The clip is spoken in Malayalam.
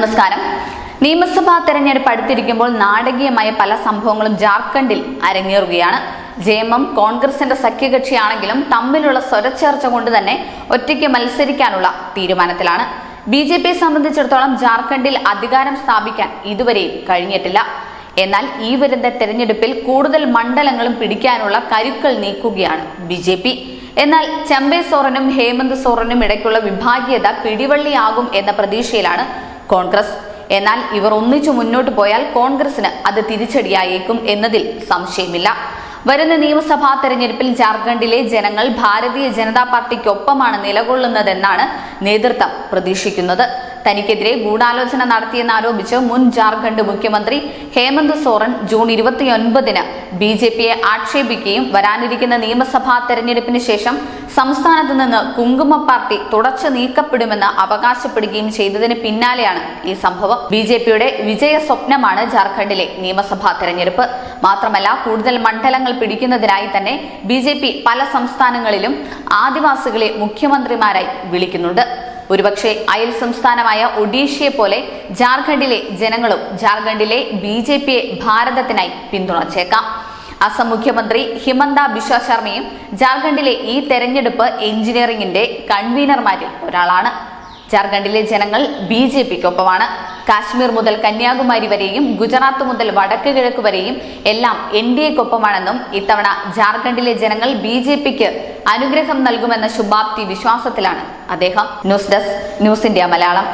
നമസ്കാരം. നിയമസഭാ തെരഞ്ഞെടുപ്പ് അടുത്തിരിക്കുമ്പോൾ നാടകീയമായ പല സംഭവങ്ങളും ജാർഖണ്ഡിൽ അരങ്ങേറുകയാണ്. ജെഎംഎം കോൺഗ്രസിന്റെ സഖ്യകക്ഷിയാണെങ്കിലും തമ്മിലുള്ള സ്വരച്ചേർച്ച കൊണ്ട് തന്നെ ഒറ്റയ്ക്ക് മത്സരിക്കാനുള്ള തീരുമാനത്തിലാണ്. ബിജെപിയെ സംബന്ധിച്ചിടത്തോളം ജാർഖണ്ഡിൽ അധികാരം സ്ഥാപിക്കാൻ ഇതുവരെയും കഴിഞ്ഞിട്ടില്ല. എന്നാൽ ഈ വരുന്ന തെരഞ്ഞെടുപ്പിൽ കൂടുതൽ മണ്ഡലങ്ങളും പിടിക്കാനുള്ള കരുക്കൾ നീക്കുകയാണ് ബിജെപി. എന്നാൽ ചമ്പെ സോറനും ഹേമന്ത് സോറനും ഇടയ്ക്കുള്ള വിഭാഗീയത പിടിവള്ളിയാകും എന്ന പ്രതീക്ഷയിലാണ് കോൺഗ്രസ്. എന്നാൽ ഇവർ ഒന്നിച്ചു മുന്നോട്ട് പോയാൽ കോൺഗ്രസിന് അത് തിരിച്ചടിയായേക്കും എന്നതിൽ സംശയമില്ല. വരുന്ന നിയമസഭാ തെരഞ്ഞെടുപ്പിൽ ജാർഖണ്ഡിലെ ജനങ്ങൾ ഭാരതീയ ജനതാ പാർട്ടിക്കൊപ്പമാണ് നിലകൊള്ളുന്നതെന്നാണ് നേതൃത്വം പ്രതീക്ഷിക്കുന്നത്. തനിക്കെതിരെ ഗൂഢാലോചന നടത്തിയെന്നാരോപിച്ച് മുൻ ജാർഖണ്ഡ് മുഖ്യമന്ത്രി ഹേമന്ത് സോറൻ ജൂൺ 29-ന് ബിജെപിയെ ആക്ഷേപിക്കുകയും വരാനിരിക്കുന്ന നിയമസഭാ തെരഞ്ഞെടുപ്പിന് ശേഷം സംസ്ഥാനത്ത് നിന്ന് കുങ്കുമ പാർട്ടി തുടച്ചു നീക്കപ്പെടുമെന്ന് അവകാശപ്പെടുകയും ചെയ്തതിന് പിന്നാലെയാണ് ഈ സംഭവം. ബിജെപിയുടെ വിജയ സ്വപ്നമാണ് ജാർഖണ്ഡിലെ നിയമസഭാ തെരഞ്ഞെടുപ്പ്. മാത്രമല്ല, കൂടുതൽ മണ്ഡലങ്ങൾ പിടിക്കുന്നതിനായി തന്നെ ബിജെപി പല സംസ്ഥാനങ്ങളിലും ആദിവാസികളെ മുഖ്യമന്ത്രിമാരായി വിളിക്കുന്നുണ്ട്. ഒരുപക്ഷെ അയൽ സംസ്ഥാനമായ ഒഡീഷയെ പോലെ ജാർഖണ്ഡിലെ ജനങ്ങളും ജാർഖണ്ഡിലെ ബിജെപിയെ ഭാരതത്തിനായി പിന്തുണച്ചേക്കാം. അസം മുഖ്യമന്ത്രി ഹിമന്ത ബിശ്വ ശർമ്മയും ജാർഖണ്ഡിലെ ഈ തെരഞ്ഞെടുപ്പ് എഞ്ചിനീയറിംഗിന്റെ കൺവീനർമാരിൽ ഒരാളാണ്. ജാർഖണ്ഡിലെ ജനങ്ങൾ ബിജെപിക്കൊപ്പമാണ്. കാശ്മീർ മുതൽ കന്യാകുമാരി വരെയും ഗുജറാത്ത് മുതൽ വടക്ക് കിഴക്ക് വരെയും എല്ലാം എൻഡിഎക്കൊപ്പമാണെന്നും ഇത്തവണ ജാർഖണ്ഡിലെ ജനങ്ങൾ ബിജെപിക്ക് അനുഗ്രഹം നൽകുമെന്ന ശുഭാപ്തി വിശ്വാസത്തിലാണ് അദ്ദേഹം. News desk, news India Malayalam.